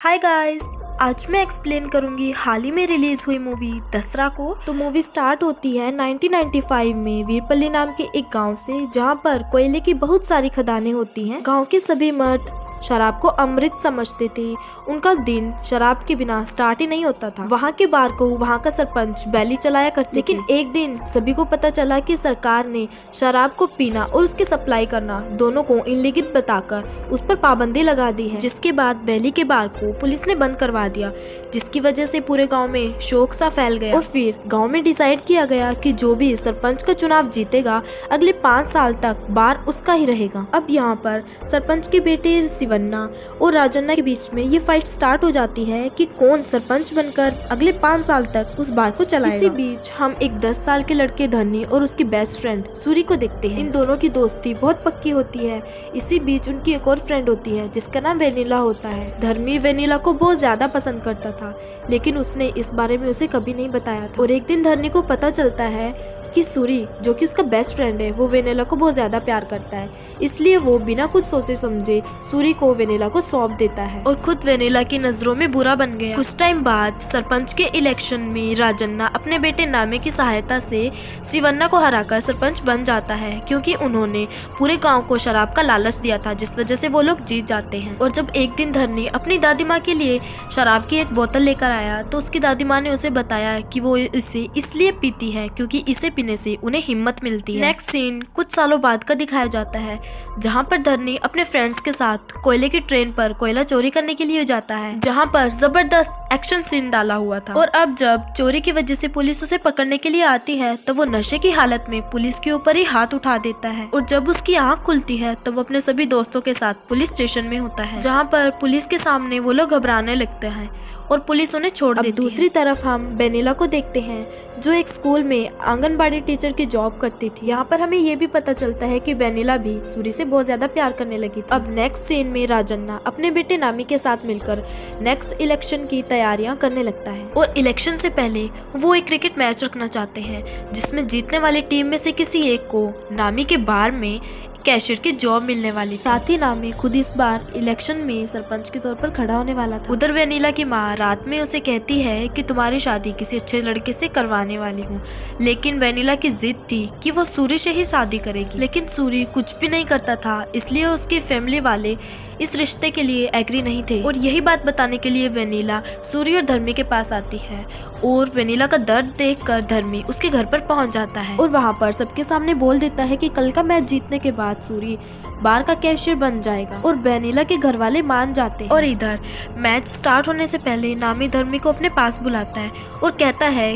Hi guys, आज मैं explain करूंगी हाल ही में रिलीज हुई मूवी दसरा को। तो मूवी स्टार्ट होती है 1995 में वीरपल्ली नाम के एक गांव से, जहां पर कोयले की बहुत सारी खदानें होती हैं। गांव के सभी मर्द शराब को अमृत समझते थे। उनका दिन शराब के बिना स्टार्ट ही नहीं होता था। वहाँ के बार को वहाँ का सरपंच बैली चलाया करते। लेकिन एक दिन सभी को पता चला कि सरकार ने शराब को पीना और उसकी सप्लाई करना दोनों को इनलीगल बताकर उस पर पाबंदी लगा दी है, जिसके बाद बैली के बार को पुलिस ने बंद करवा दिया, जिसकी वजह से पूरे गाँव में शोक सा फैल गया। और फिर गाँव में डिसाइड किया गया कि जो भी सरपंच का चुनाव जीतेगा अगले 5 साल तक बार उसका ही रहेगा। अब यहाँ पर सरपंच के बेटे शिवन्ना और राजन्ना के बीच में ये फाइट स्टार्ट हो जाती है कि कौन सरपंच बनकर अगले 5 साल तक उस बार को चलाएगा। इसी बीच हम एक 10 साल के लड़के धरनी और उसकी बेस्ट फ्रेंड सूरी को देखते हैं। इन दोनों की दोस्ती बहुत पक्की होती है। इसी बीच उनकी एक और फ्रेंड होती है जिसका नाम वेनिला होता है। धर्मी वेनिला को बहुत ज्यादा पसंद करता था, लेकिन उसने इस बारे में उसे कभी नहीं बताया था। और एक दिन धरनी को पता चलता है कि सूरी, जो कि उसका बेस्ट फ्रेंड है, वो वेनिला को बहुत ज्यादा प्यार करता है। इसलिए वो बिना कुछ सोचे समझे सूरी को वेनिला को सौंप देता है और खुद वेनिला की नजरों में बुरा बन गया। कुछ टाइम बाद सरपंच के इलेक्शन में राजन्ना अपने बेटे नामे की सहायता से शिवन्ना को हराकर सरपंच बन जाता है, क्योंकि उन्होंने पूरे गांव को शराब का लालच दिया था, जिस वजह से वो लोग जीत जाते हैं। और जब एक दिन धरनी अपनी दादी माँ के लिए शराब की एक बोतल लेकर आया, तो उसकी दादी माँ ने उसे बताया कि वो इसे इसलिए पीती है क्योंकि इसे पीने से उन्हें हिम्मत मिलती है। नेक्स्ट सीन कुछ सालों बाद का दिखाया जाता है, जहाँ पर धरनी अपने फ्रेंड्स के साथ कोयले की ट्रेन पर कोयला चोरी करने के लिए जाता है, जहाँ पर जबरदस्त एक्शन सीन डाला हुआ था। और अब जब चोरी की वजह से पुलिस उसे पकड़ने के लिए आती है, तो वो नशे की हालत में पुलिस के ऊपर ही हाथ उठा देता है। और जब उसकी आंख खुलती है, तब अपने सभी दोस्तों के साथ पुलिस स्टेशन में होता है, जहाँ पर पुलिस के सामने वो लोग घबराने लगते हैं और पुलिस उन्हें छोड़ देती है। दूसरी तरफ हम वेनिला को देखते हैं, जो एक स्कूल में आंगनबाड़ी टीचर की जॉब करती थी। यहाँ पर हमें ये भी पता चलता है कि वेनिला भी सूरी से बहुत ज्यादा प्यार करने लगी थी। अब नेक्स्ट सीन में राजन्ना अपने बेटे नामी के साथ मिलकर नेक्स्ट इलेक्शन की तैयारियां करने लगता है। और इलेक्शन से पहले वो एक क्रिकेट मैच रखना चाहते हैं, जिसमें जीतने वाली टीम में से किसी एक को नामी के बार में कैशियर की जॉब मिलने वाली। साथ ही नामी खुद इस बार इलेक्शन में सरपंच के तौर पर खड़ा होने वाला था। उधर वेनिला की माँ रात में उसे कहती है कि तुम्हारी शादी किसी अच्छे लड़के से करवाने वाली हूँ, लेकिन वेनिला की जिद थी कि वो सूरी से ही शादी करेगी। लेकिन सूरी कुछ भी नहीं करता था, इसलिए उसकी फैमिली वाले इस रिश्ते के लिए एग्री नहीं थे। और यही बात बताने के लिए वेनिला सूरी और धर्मी के पास आती है, और वेनिला का दर्द देखकर धर्मी उसके घर पर पहुंच जाता है और वहां पर सबके सामने बोल देता है कि कल का मैच जीतने के बाद सूरी बार का कैशियर बन जाएगा। और वेनिला के घर वाले मान जाते हैं। और इधर मैच स्टार्ट होने से पहले नामी धर्मी को अपने पास बुलाता है और कहता है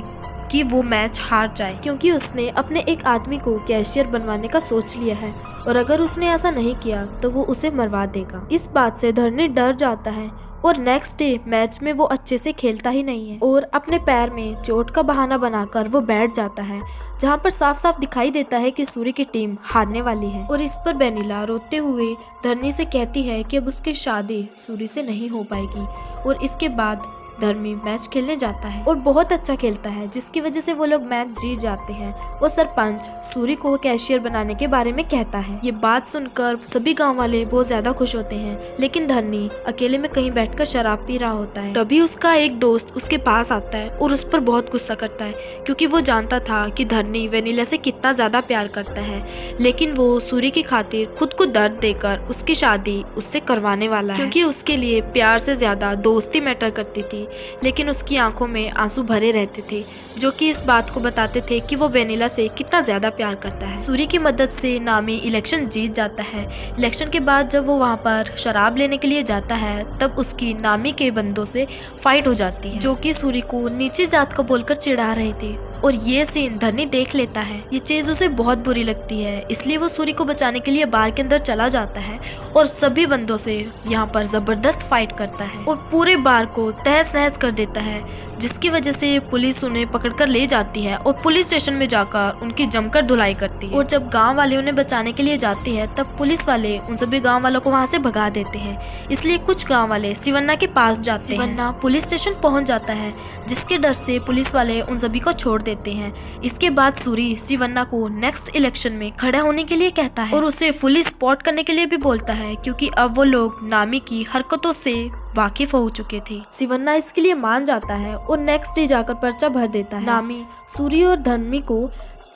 कि वो मैच हार जाए, क्योंकि उसने अपने एक आदमी को कैशियर बनवाने का सोच लिया है, और अगर उसने ऐसा नहीं किया तो वो उसे मरवा देगा। इस बात से धरनी डर जाता है और नेक्स्ट डे मैच में वो अच्छे से खेलता ही नहीं है और अपने पैर में चोट का बहाना बनाकर वो बैठ जाता है, जहाँ पर साफ साफ दिखाई देता है कि सूरी की टीम हारने वाली है। और इस पर वेनिला रोते हुए धरनी से कहती है कि अब उसकी शादी सूरी से नहीं हो पाएगी। और इसके बाद धर्मी मैच खेलने जाता है और बहुत अच्छा खेलता है, जिसकी वजह से वो लोग मैच जीत जाते हैं। और सरपंच सूरी को कैशियर बनाने के बारे में कहता है। ये बात सुनकर सभी गांव वाले बहुत ज्यादा खुश होते हैं, लेकिन धरनी अकेले में कहीं बैठकर शराब पी रहा होता है। तभी उसका एक दोस्त उसके पास आता है और उस पर बहुत गुस्सा करता है, क्योंकि वो जानता था कि धरनी वेनिला से कितना ज्यादा प्यार करता है, लेकिन वो सूरी की खातिर खुद को दर्द देकर उसकी शादी उससे करवाने वाला है, क्योंकि उसके लिए प्यार से ज्यादा दोस्ती मैटर करती थी। लेकिन उसकी आंखों में आंसू भरे रहते थे, जो कि इस बात को बताते थे कि वो वेनिला से कितना ज्यादा प्यार करता है। सूरी की मदद से नामी इलेक्शन जीत जाता है। इलेक्शन के बाद जब वो वहाँ पर शराब लेने के लिए जाता है, तब उसकी नामी के बंदों से फाइट हो जाती है, जो कि सूरी को नीची जात का बोलकर चिढ़ा रहे थे। और ये सीन धरनी देख लेता है। ये चीज उसे बहुत बुरी लगती है, इसलिए वो सूरी को बचाने के लिए बार के अंदर चला जाता है और सभी बंदों से यहाँ पर जबरदस्त फाइट करता है और पूरे बार को तहस नहस कर देता है, जिसकी वजह से पुलिस उन्हें पकड़कर ले जाती है और पुलिस स्टेशन में जाकर उनकी जमकर धुलाई करती है। और जब गांव वाले उन्हें बचाने के लिए जाते हैं तब पुलिस वाले उन सभी गांव वालों को वहां से भगा देते हैं। इसलिए कुछ गांव वाले शिवन्ना के पास जाते हैं। शिवन्ना पुलिस स्टेशन पहुंच जाता है, जिसके डर से पुलिस वाले उन सभी को छोड़ देते हैं। इसके बाद सूरी शिवन्ना को नेक्स्ट इलेक्शन में खड़ा होने के लिए कहता है और उसे फुली सपोर्ट करने के लिए भी बोलता है, क्योंकि अब वो लोग नामी की हरकतों से वाकिफ हो चुके थे। शिवन्ना इसके लिए मान जाता है और नेक्स्ट डे जाकर पर्चा भर देता है। नामी सूरी और धर्मी को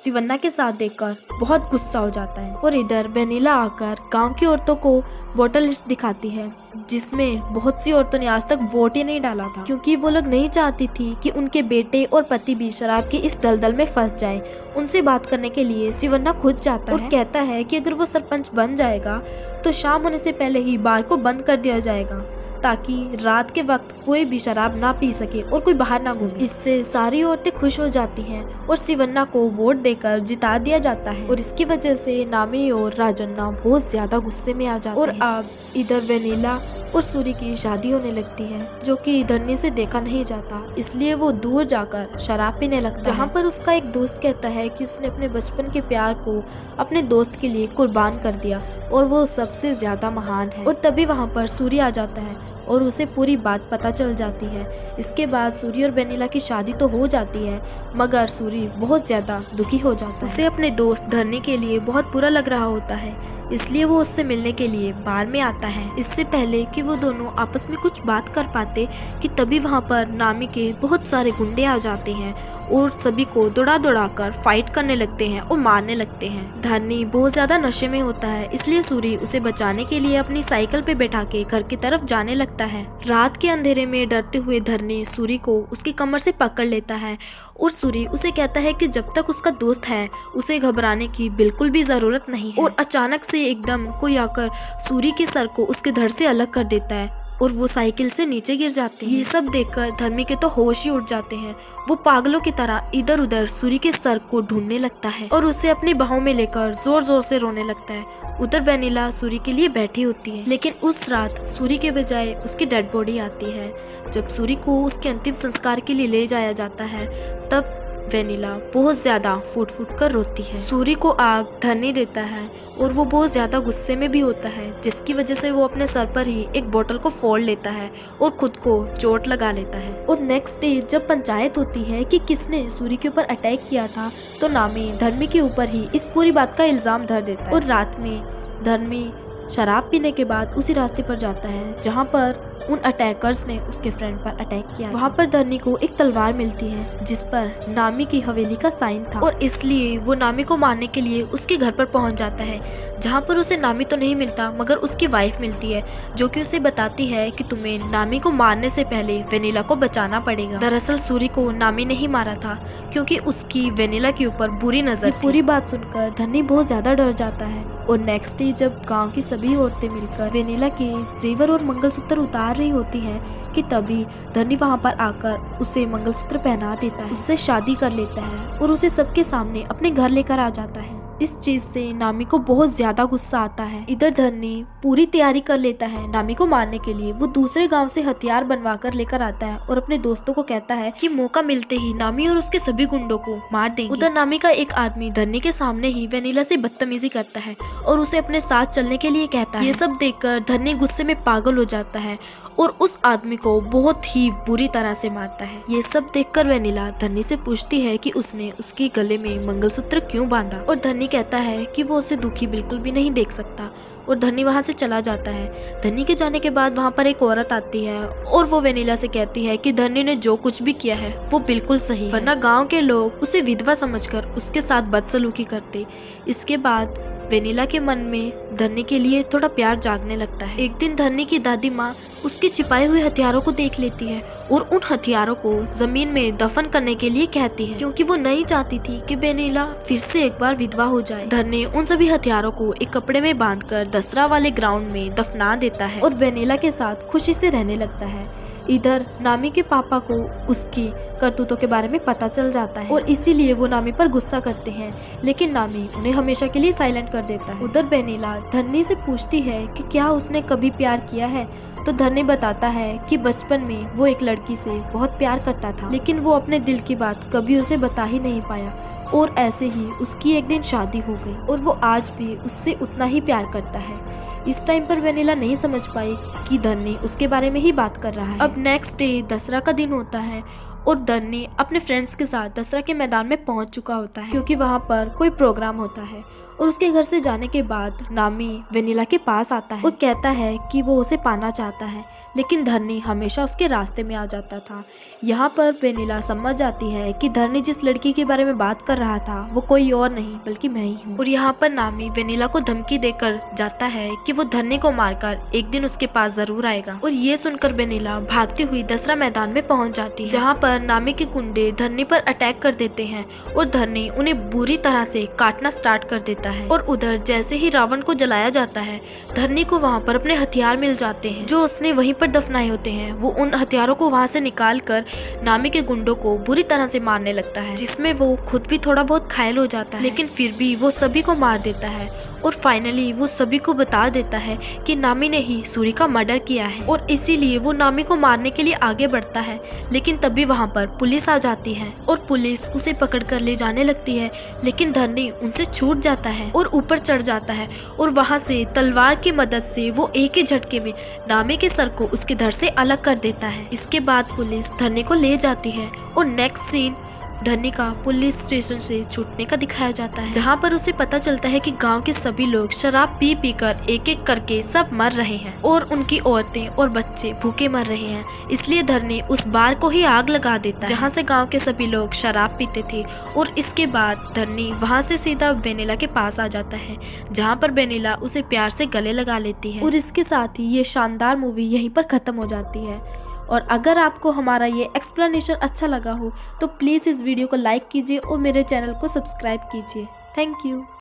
शिवन्ना के साथ देखकर बहुत गुस्सा हो जाता है और इधर वेनिला आकर गांव की औरतों को वोटर लिस्ट दिखाती है, जिसमें बहुत सी औरतों ने आज तक वोट ही नहीं डाला था, क्योंकि वो लोग नहीं चाहती थी कि उनके बेटे और पति भी शराब की इस दलदल में फंस जाएं। उनसे बात करने के लिए शिवन्ना खुद जाता है और कहता है कि अगर वो सरपंच बन जाएगा तो शाम होने से पहले ही बार को बंद कर दिया जाएगा, ताकि रात के वक्त कोई भी शराब ना पी सके और कोई बाहर ना घूमे। इससे सारी औरतें खुश हो जाती हैं और शिवन्ना को वोट देकर जिता दिया जाता है। और इसकी वजह से नामी और राजन्ना बहुत ज्यादा गुस्से में आ जाते हैं। और अब इधर वेनिला और सूरी की शादी होने लगती है, जो कि धन्नी से देखा नहीं जाता, इसलिए वो दूर जाकर शराब पीने लगता है। जहाँ पर उसका एक दोस्त कहता है कि उसने अपने बचपन के प्यार को अपने दोस्त के लिए कुर्बान कर दिया और वो सबसे ज्यादा महान है। और तभी वहाँ पर सूरी आ जाता है और उसे पूरी बात पता चल जाती है। इसके बाद सूरी और वेनिला की शादी तो हो जाती है, मगर सूरी बहुत ज्यादा दुखी हो जाता है। उसे अपने दोस्त धरने के लिए बहुत बुरा लग रहा होता है, इसलिए वो उससे मिलने के लिए बार में आता है। इससे पहले कि वो दोनों आपस में कुछ बात कर पाते कि तभी वहाँ पर नामी के बहुत सारे गुंडे आ जाते हैं और सभी को दौड़ा कर फाइट करने लगते हैं और मारने लगते हैं। धरनी बहुत ज्यादा नशे में होता है, इसलिए सूरी उसे बचाने के लिए अपनी साइकिल पे बैठा के घर की तरफ जाने लगता है। रात के अंधेरे में डरते हुए धरनी सूरी को उसकी कमर से पकड़ लेता है और सूरी उसे कहता है कि जब तक उसका दोस्त है उसे घबराने की बिल्कुल भी जरूरत नहीं है। और अचानक से एकदम कोई आकर सूरी के सर को उसके धड़ से अलग कर देता है और वो साइकिल से नीचे गिर जाती है। ये सब देखकर धर्मी के तो होश ही उड़ जाते हैं। वो पागलों की तरह इधर उधर सूरी के सर को ढूंढने लगता है और उसे अपनी बाहों में लेकर जोर जोर से रोने लगता है। उधर वेनिला सूरी के लिए बैठी होती है, लेकिन उस रात सूरी के बजाय उसकी डेड बॉडी आती है। जब सूरी को उसके अंतिम संस्कार के लिए ले जाया जाता है तब वेनिला बहुत ज्यादा फूट फूट कर रोती है। सूरी को आग धरनी देता है और वो बहुत ज्यादा गुस्से में भी होता है, जिसकी वजह से वो अपने सर पर ही एक बोतल को फोड़ लेता है और खुद को चोट लगा लेता है। और नेक्स्ट डे जब पंचायत होती है कि किसने सूरी के ऊपर अटैक किया था, तो नामी धर्मी के ऊपर ही इस पूरी बात का इल्जाम धर देता है। और रात में धर्मी शराब पीने के बाद उसी रास्ते पर जाता है जहाँ पर उन अटैकर्स ने उसके फ्रेंड पर अटैक किया। वहाँ पर धरनी को एक तलवार मिलती है जिस पर नामी की हवेली का साइन था और इसलिए वो नामी को मारने के लिए उसके घर पर पहुँच जाता है, जहाँ पर उसे नामी तो नहीं मिलता मगर उसकी वाइफ मिलती है, जो कि उसे बताती है कि तुम्हें नामी को मारने से पहले वेनिला को बचाना पड़ेगा। दरअसल सूरी को नामी नहीं मारा था क्योंकि उसकी वेनिला के ऊपर बुरी नजर थी। पूरी बात सुनकर धरनी बहुत ज्यादा डर जाता है और नेक्स्ट डे जब गांव की सभी औरतें मिलकर वेनिला के जेवर और मंगलसूत्र उतार रही होती है कि तभी धरनी वहां पर आकर उसे मंगलसूत्र पहना देता है, उससे शादी कर लेता है और उसे सबके सामने अपने घर लेकर आ जाता है। इस चीज से नामी को बहुत ज्यादा गुस्सा आता है। इधर धरनी पूरी तैयारी कर लेता है नामी को मारने के लिए। वो दूसरे गांव से हथियार बनवा कर लेकर आता है और अपने दोस्तों को कहता है कि मौका मिलते ही नामी और उसके सभी गुंडों को मार देंगे। उधर नामी का एक आदमी धरनी के सामने ही वेनिला से बदतमीजी करता है और उसे अपने साथ चलने के लिए कहता है। ये सब देखकर धरनी गुस्से में पागल हो जाता है और उस आदमी को बहुत ही बुरी तरह से मारता है। ये सब देखकर वेनिला धरनी से पूछती है कि उसने उसके गले में मंगलसूत्र क्यों बांधा और धरनी कहता है कि वो उसे दुखी बिल्कुल भी नहीं देख सकता और धरनी वहाँ से चला जाता है। धरनी के जाने के बाद वहाँ पर एक औरत आती है और वो वेनिला से कहती है कि धरनी ने जो कुछ भी किया है वो बिल्कुल सही, वरना गाँव के लोग उसे विधवा समझकर उसके साथ बदसलूकी करते। इसके बाद वेनिला के मन में धरनी के लिए थोड़ा प्यार जागने लगता है। एक दिन धरनी की दादी माँ उसके छिपाए हुए हथियारों को देख लेती है और उन हथियारों को जमीन में दफन करने के लिए कहती है, क्योंकि वो नहीं चाहती थी कि वेनिला फिर से एक बार विधवा हो जाए। धरनी उन सभी हथियारों को एक कपड़े में बांधकर दसरा वाले ग्राउंड में दफना देता है और वेनिला के साथ खुशी से रहने लगता है। इधर नामी के पापा को उसकी करतूतों के बारे में पता चल जाता है और इसीलिए वो नामी पर गुस्सा करते हैं, लेकिन नामी उन्हें हमेशा के लिए साइलेंट कर देता है। उधर वेनिला धरनी से पूछती है कि क्या उसने कभी प्यार किया है, तो धन्नी बताता है कि बचपन में वो एक लड़की से बहुत प्यार करता था, लेकिन वो अपने दिल की बात कभी उसे बता ही नहीं पाया और ऐसे ही उसकी एक दिन शादी हो गई और वो आज भी उससे उतना ही प्यार करता है। इस टाइम पर वेनिला नहीं समझ पाई कि धन्नी उसके बारे में ही बात कर रहा है। अब नेक्स्ट डे दसरा का दिन होता है और धन्नी अपने फ्रेंड्स के साथ दसरा के मैदान में पहुंच चुका होता है क्योंकि वहां पर कोई प्रोग्राम होता है। और उसके घर से जाने के बाद नामी वेनिला के पास आता है और कहता है कि वो उसे पाना चाहता है, लेकिन धन्नी हमेशा उसके रास्ते में आ जाता था। यहाँ पर वेनिला समझ जाती है कि धन्नी जिस लड़की के बारे में बात कर रहा था वो कोई और नहीं बल्कि मैं ही हूँ। और यहाँ पर नामी वेनिला को धमकी देकर जाता है कि वो धन्नी को मारकर एक दिन उसके पास जरूर आएगा। और ये सुनकर वेनिला भागती हुई दसरा मैदान में पहुंच जाती है, जहाँ पर नामी के गुंडे धन्नी पर अटैक कर देते हैं और धन्नी उन्हें बुरी तरह से काटना स्टार्ट कर देता है। और उधर जैसे ही रावण को जलाया जाता है, धन्नी को वहाँ पर अपने हथियार मिल जाते हैं जो उसने वहीं पर दफनाए होते हैं। वो उन हथियारों को वहाँ से निकाल कर नामी के गुंडों को बुरी तरह से मारने लगता है, जिसमें वो खुद भी थोड़ा बहुत घायल हो जाता है, लेकिन फिर भी वो सभी को मार देता है। और फाइनली वो सभी को बता देता है कि नामी ने ही सूरी का मर्डर किया है और इसीलिए वो नामी को मारने के लिए आगे बढ़ता है। लेकिन तभी वहाँ पर पुलिस आ जाती है और पुलिस उसे पकड़ कर ले जाने लगती है, लेकिन धन्नी उनसे छूट जाता है और ऊपर चढ़ जाता है और वहाँ से तलवार की मदद से वो एक ही झटके में नामी के सर को उसके धड़ से अलग कर देता है। इसके बाद पुलिस धन्नी को ले जाती है और नेक्स्ट सीन धन्नी का पुलिस स्टेशन से छूटने का दिखाया जाता है, जहाँ पर उसे पता चलता है कि गांव के सभी लोग शराब पी पी कर एक एक करके सब मर रहे हैं और उनकी औरतें और बच्चे भूखे मर रहे हैं। इसलिए धन्नी उस बार को ही आग लगा देता है जहाँ से गांव के सभी लोग शराब पीते थे। और इसके बाद धन्नी वहाँ से सीधा वेनिला के पास आ जाता है, जहाँ पर वेनिला उसे प्यार से गले लगा लेती है। और इसके साथ ही ये शानदार मूवी यहीं पर खत्म हो जाती है। और अगर आपको हमारा ये एक्सप्लेनेशन अच्छा लगा हो तो प्लीज़ इस वीडियो को लाइक कीजिए और मेरे चैनल को सब्सक्राइब कीजिए। Thank you.